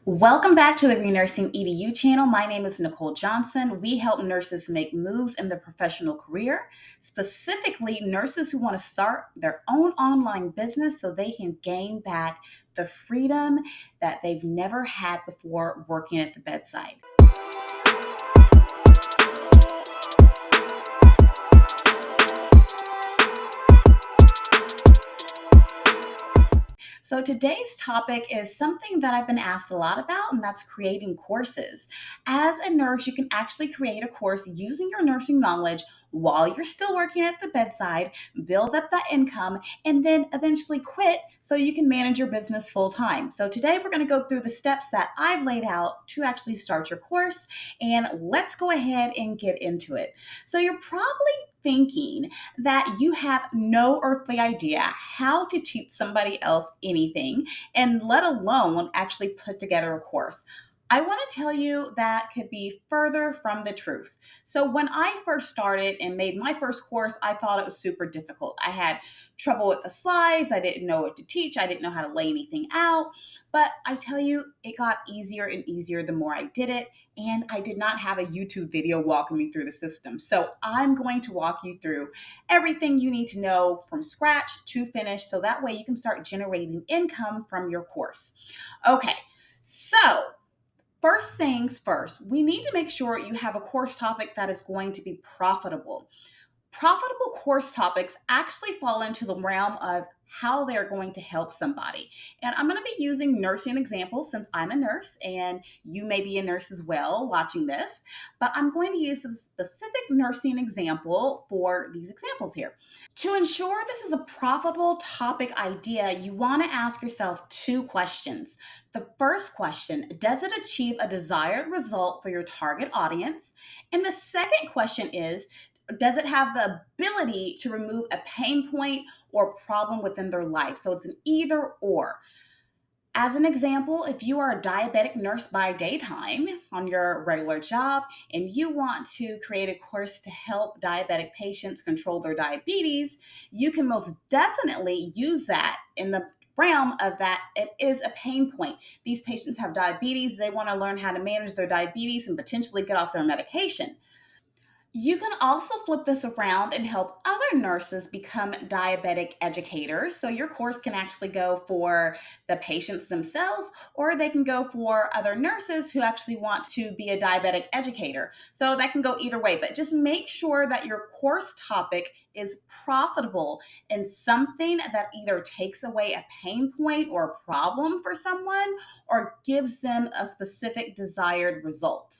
Welcome back to the Renursing EDU channel. My name is Nachole Johnson. We help nurses make moves in their professional career, specifically nurses who want to start their own online business so they can gain back the freedom that they've never had before working at the bedside. So today's topic is something that I've been asked a lot about, and that's creating courses. As a nurse, you can actually create a course using your nursing knowledge while you're still working at the bedside, build up that income, and then eventually quit so you can manage your business full time. So today we're going to go through the steps that I've laid out to actually start your course, and let's go ahead and get into it. So you're probably thinking that you have no earthly idea how to teach somebody else anything, and let alone actually put together a course. I want to tell you that could be further from the truth. So, when I first started and made my first course, I thought it was super difficult. I had trouble with the slides. I didn't know what to teach. I didn't know how to lay anything out. But I tell you, it got easier and easier the more I did it. And I did not have a YouTube video walking me through the system. So I'm going to walk you through everything you need to know from scratch to finish so that way you can start generating income from your course. Okay, so first things first, we need to make sure you have a course topic that is going to be profitable. Profitable course topics actually fall into the realm of how they're going to help somebody. And I'm going to be using nursing examples since I'm a nurse and you may be a nurse as well watching this, but I'm going to use some specific nursing example for these examples here. To ensure this is a profitable topic idea, you want to ask yourself two questions. The first question, does it achieve a desired result for your target audience? And the second question is, does it have the ability to remove a pain point or problem within their life? So it's an either or. As an example, if you are a diabetic nurse by daytime on your regular job and you want to create a course to help diabetic patients control their diabetes, you can most definitely use that in the realm of that it is a pain point. These patients have diabetes, they want to learn how to manage their diabetes and potentially get off their medication. You can also flip this around and help other nurses become diabetic educators. So your course can actually go for the patients themselves, or they can go for other nurses who actually want to be a diabetic educator. So that can go either way, but just make sure that your course topic is profitable and something that either takes away a pain point or a problem for someone or gives them a specific desired result.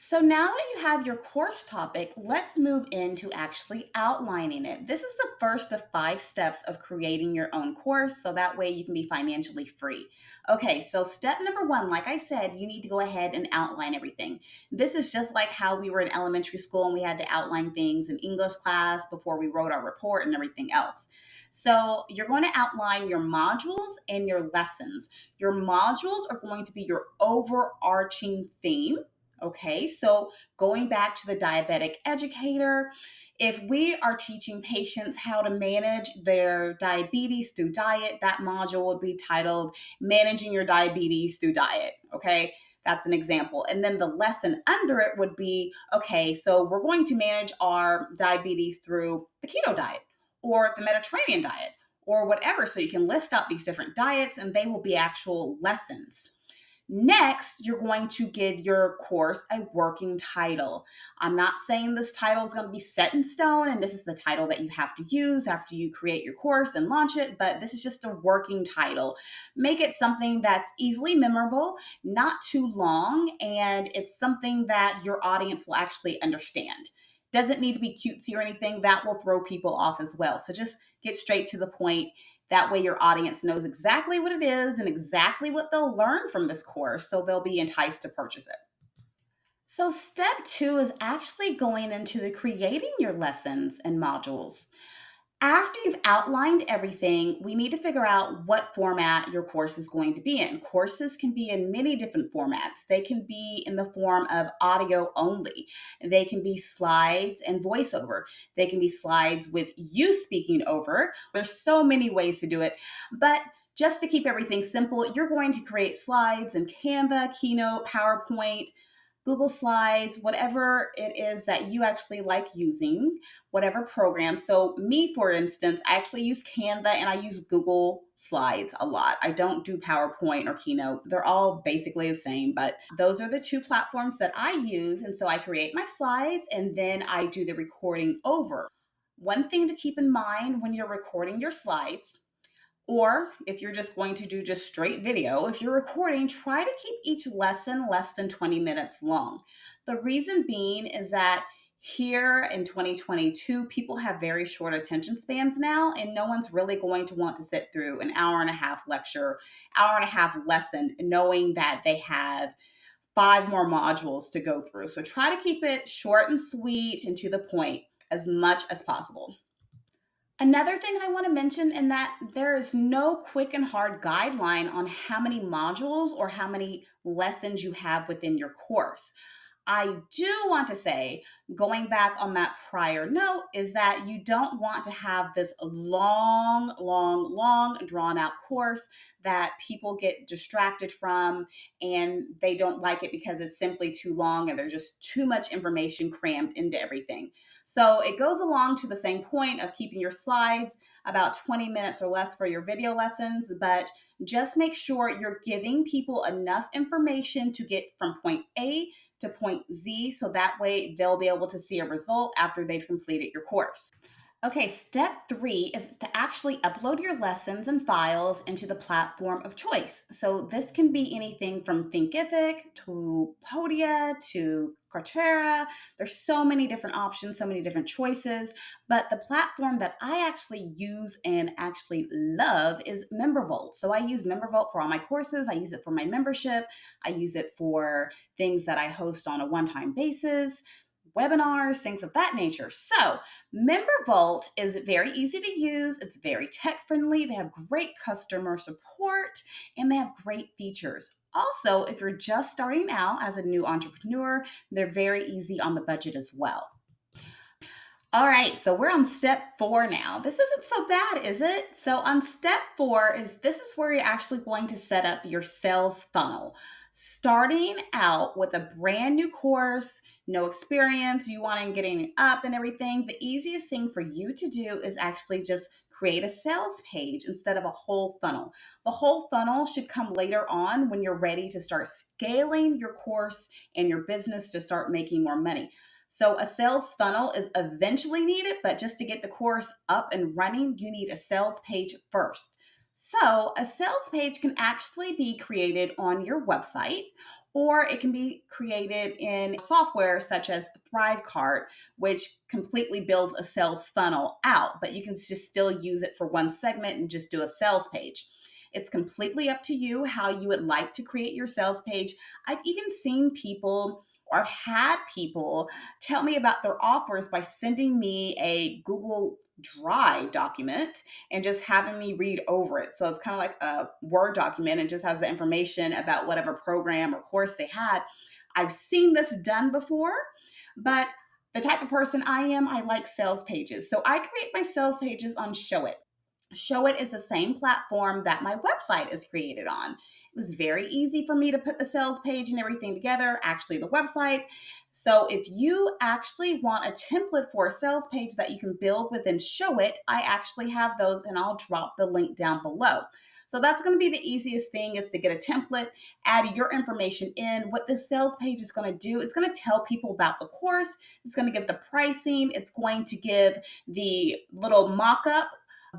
So now that you have your course topic, let's move into actually outlining it. This is the first of 5 steps of creating your own course, so that way you can be financially free. Okay, so step number 1, like I said, you need to go ahead and outline everything. This is just like how we were in elementary school and we had to outline things in English class before we wrote our report and everything else. So you're going to outline your modules and your lessons. Your modules are going to be your overarching theme. Okay, so going back to the diabetic educator, if we are teaching patients how to manage their diabetes through diet, that module would be titled Managing Your Diabetes Through Diet. Okay, that's an example. And then the lesson under it would be, okay, so we're going to manage our diabetes through the keto diet or the Mediterranean diet or whatever. So you can list out these different diets and they will be actual lessons. Next, you're going to give your course a working title. I'm not saying this title is going to be set in stone and this is the title that you have to use after you create your course and launch it, but this is just a working title. Make it something that's easily memorable, not too long, and it's something that your audience will actually understand. Doesn't need to be cutesy or anything. That will throw people off as well. So just get straight to the point. That way your audience knows exactly what it is and exactly what they'll learn from this course, so they'll be enticed to purchase it. So step 2 is actually going into the creating your lessons and modules. After you've outlined everything, we need to figure out what format your course is going to be in. Courses can be in many different formats. They can be in the form of audio only. They can be slides and voiceover. They can be slides with you speaking over. There's so many ways to do it, but just to keep everything simple, you're going to create slides in Canva, Keynote, PowerPoint, Google Slides, whatever it is that you actually like using, whatever program. So, me, for instance, I actually use Canva and I use Google Slides a lot. I don't do PowerPoint or Keynote. They're all basically the same, but those are the two platforms that I use. And so I create my slides and then I do the recording over. One thing to keep in mind when you're recording your slides, or if you're just going to do just straight video, if you're recording, try to keep each lesson less than 20 minutes long. The reason being is that here in 2022, people have very short attention spans now, and no one's really going to want to sit through an hour and a half lecture, hour and a half lesson, knowing that they have 5 more modules to go through. So try to keep it short and sweet and to the point as much as possible. Another thing I want to mention in that there is no quick and hard guideline on how many modules or how many lessons you have within your course. I do want to say, going back on that prior note, is that you don't want to have this long, drawn out course that people get distracted from and they don't like it because it's simply too long and there's just too much information crammed into everything. So it goes along to the same point of keeping your slides about 20 minutes or less for your video lessons, but just make sure you're giving people enough information to get from point A to point Z, so that way they'll be able to see a result after they've completed your course. Okay, step 3 is to actually upload your lessons and files into the platform of choice. So this can be anything from Thinkific to Podia to Coursera. There's so many different options, so many different choices. But the platform that I actually use and actually love is MemberVault. So I use MemberVault for all my courses. I use it for my membership. I use it for things that I host on a one-time basis, webinars, things of that nature. So MemberVault is very easy to use. It's very tech friendly. They have great customer support and they have great features. Also, if you're just starting out as a new entrepreneur, they're very easy on the budget as well. All right, so we're on step 4 now. This isn't so bad, is it? So on step 4 is this is where you're actually going to set up your sales funnel. Starting out with a brand new course, no experience, you want to getting up and everything, the easiest thing for you to do is actually just create a sales page instead of a whole funnel. The whole funnel should come later on when you're ready to start scaling your course and your business to start making more money. So a sales funnel is eventually needed, but just to get the course up and running, you need a sales page first. So a sales page can actually be created on your website, or it can be created in software such as Thrivecart, which completely builds a sales funnel out, but you can just still use it for one segment and just do a sales page. It's completely up to you how you would like to create your sales page. I've even seen people or had people tell me about their offers by sending me a Google Drive document and just having me read over it. So it's kind of like a Word document and just has the information about whatever program or course they had. I've seen this done before, but the type of person I am, I like sales pages. So I create my sales pages on Showit. Showit is the same platform that my website is created on. It was very easy for me to put the sales page and everything together, actually the website. So if you actually want a template for a sales page that you can build within Showit, I actually have those and I'll drop the link down below. So that's going to be the easiest thing is to get a template, add your information in. What this sales page is going to do, it's going to tell people about the course. It's going to give the pricing. It's going to give the little mock-up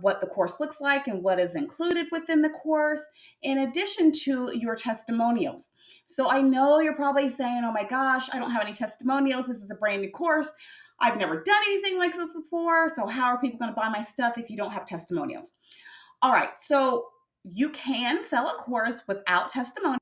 what the course looks like and what is included within the course, in addition to your testimonials. So I know you're probably saying, oh my gosh, I don't have any testimonials. This is a brand new course. I've never done anything like this before. So how are people going to buy my stuff if you don't have testimonials? All right, so you can sell a course without testimonials.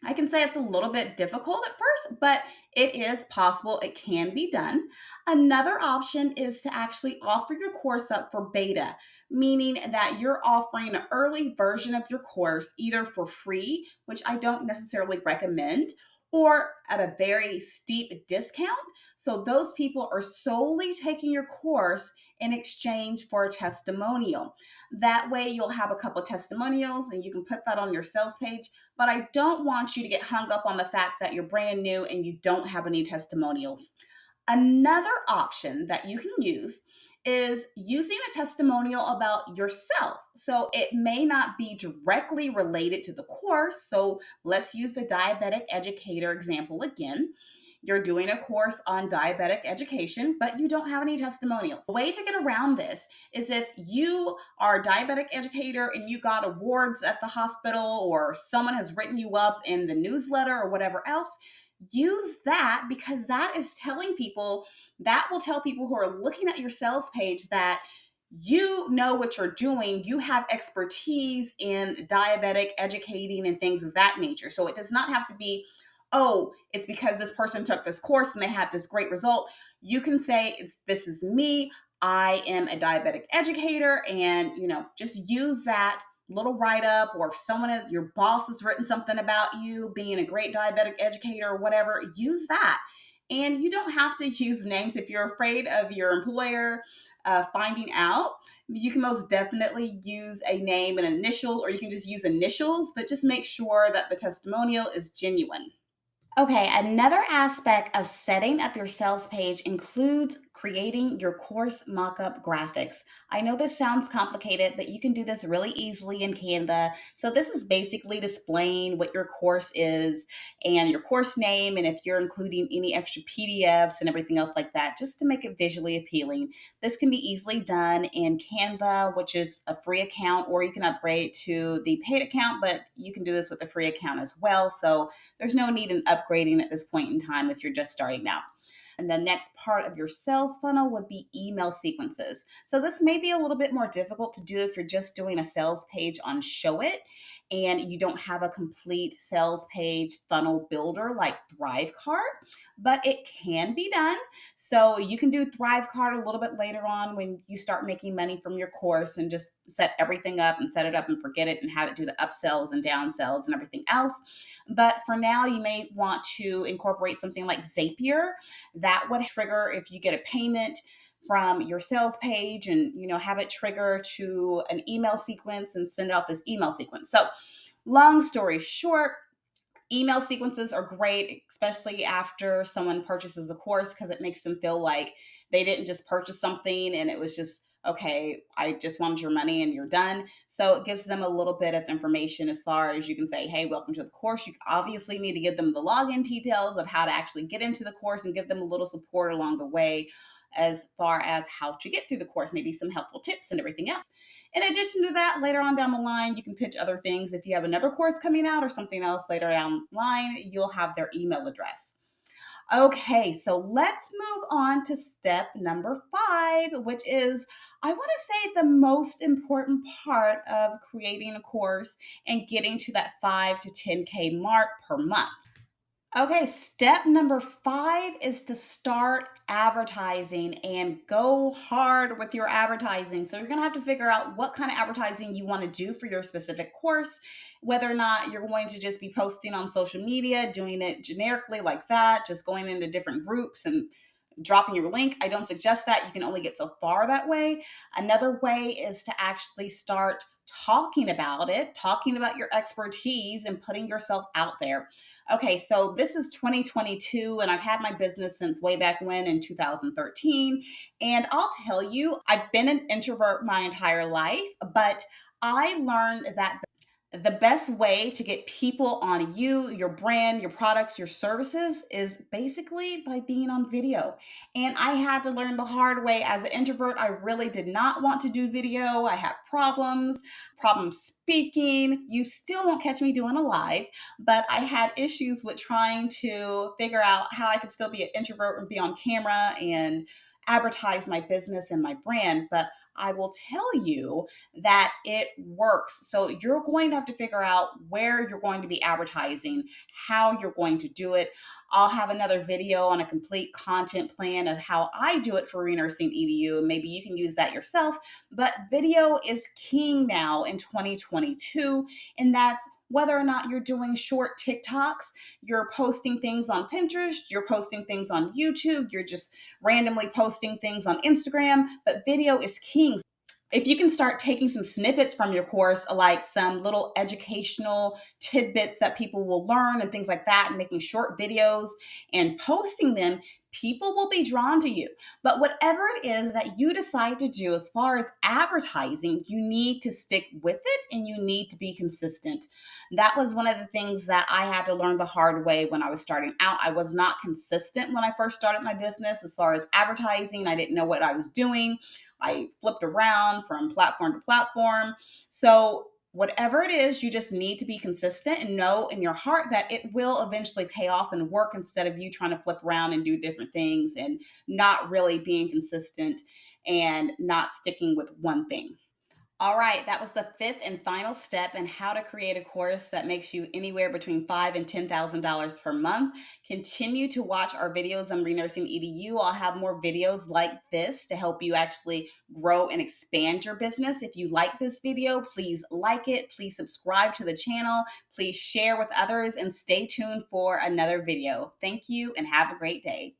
I can say it's a little bit difficult at first, but it is possible. It can be done. Another option is to actually offer your course up for beta, meaning that you're offering an early version of your course either for free, which I don't necessarily recommend, or at a very steep discount. So those people are solely taking your course in exchange for a testimonial. That way, you'll have a couple of testimonials and you can put that on your sales page. But I don't want you to get hung up on the fact that you're brand new and you don't have any testimonials. Another option that you can use is using a testimonial about yourself. So it may not be directly related to the course. So let's use the diabetic educator example again. You're doing a course on diabetic education, but you don't have any testimonials. The way to get around this is if you are a diabetic educator and you got awards at the hospital, or someone has written you up in the newsletter or whatever else, use that, because that is telling people, that will tell people who are looking at your sales page that you know what you're doing. You have expertise in diabetic educating and things of that nature. So it does not have to be, oh, it's because this person took this course and they had this great result. You can say, this is me. I am a diabetic educator, and just use that little write up, or if your boss has written something about you being a great diabetic educator or whatever, use that. And you don't have to use names if you're afraid of your employer finding out. You can most definitely use a name and initial, or you can just use initials, but just make sure that the testimonial is genuine. Okay, another aspect of setting up your sales page includes creating your course mockup graphics. I know this sounds complicated, but you can do this really easily in Canva. So this is basically displaying what your course is and your course name, and if you're including any extra PDFs and everything else like that, just to make it visually appealing. This can be easily done in Canva, which is a free account, or you can upgrade to the paid account, but you can do this with a free account as well. So there's no need in upgrading at this point in time if you're just starting out. And the next part of your sales funnel would be email sequences. So this may be a little bit more difficult to do if you're just doing a sales page on Show It and you don't have a complete sales page funnel builder like Thrivecart, but it can be done. So you can do Thrivecart a little bit later on when you start making money from your course, and just set everything up and set it up and forget it and have it do the upsells and downsells and everything else. But for now, you may want to incorporate something like Zapier. That would trigger if you get a payment from your sales page, and have it trigger to an email sequence and send off this email sequence. So long story short, email sequences are great, especially after someone purchases a course, because it makes them feel like they didn't just purchase something and it was just, okay, I just wanted your money and you're done. So it gives them a little bit of information, as far as you can say, hey, welcome to the course. You obviously need to give them the login details of how to actually get into the course, and give them a little support along the way as far as how to get through the course, maybe some helpful tips and everything else. In addition to that, later on down the line, you can pitch other things. If you have another course coming out or something else later down the line, you'll have their email address. Okay, so let's move on to step number 5, which is, I want to say, the most important part of creating a course and getting to that 5 to 10K mark per month. Okay, step number 5 is to start advertising, and go hard with your advertising. So you're going to have to figure out what kind of advertising you want to do for your specific course, whether or not you're going to just be posting on social media, doing it generically like that, just going into different groups and dropping your link. I don't suggest that. You can only get so far that way. Another way is to actually start talking about it, talking about your expertise, and putting yourself out there. Okay, so this is 2022, and I've had my business since way back when in 2013. And I'll tell you, I've been an introvert my entire life, but I learned that the best way to get people on you, your brand, your products, your services is basically by being on video. And I had to learn the hard way. As an introvert, I really did not want to do video. I had problems speaking. You still won't catch me doing a live, but I had issues with trying to figure out how I could still be an introvert and be on camera and advertise my business and my brand. But I will tell you that it works. So you're going to have to figure out where you're going to be advertising, how you're going to do it. I'll have another video on a complete content plan of how I do it for Renursing EDU. Maybe you can use that yourself. But video is king now in 2022, and that's whether or not you're doing short TikToks, you're posting things on Pinterest, you're posting things on YouTube, you're just randomly posting things on Instagram, but video is king. If you can start taking some snippets from your course, like some little educational tidbits that people will learn and things like that, and making short videos and posting them, people will be drawn to you. But whatever it is that you decide to do as far as advertising, you need to stick with it and you need to be consistent. That was one of the things that I had to learn the hard way when I was starting out. I was not consistent when I first started my business as far as advertising. I didn't know what I was doing. I flipped around from platform to platform. So, whatever it is, you just need to be consistent and know in your heart that it will eventually pay off and work, instead of you trying to flip around and do different things and not really being consistent and not sticking with one thing. All right, that was the fifth and final step in how to create a course that makes you anywhere between $5,000 and $10,000 per month. Continue to watch our videos on Renursing EDU. I'll have more videos like this to help you actually grow and expand your business. If you like this video, please like it. Please subscribe to the channel. Please share with others and stay tuned for another video. Thank you and have a great day.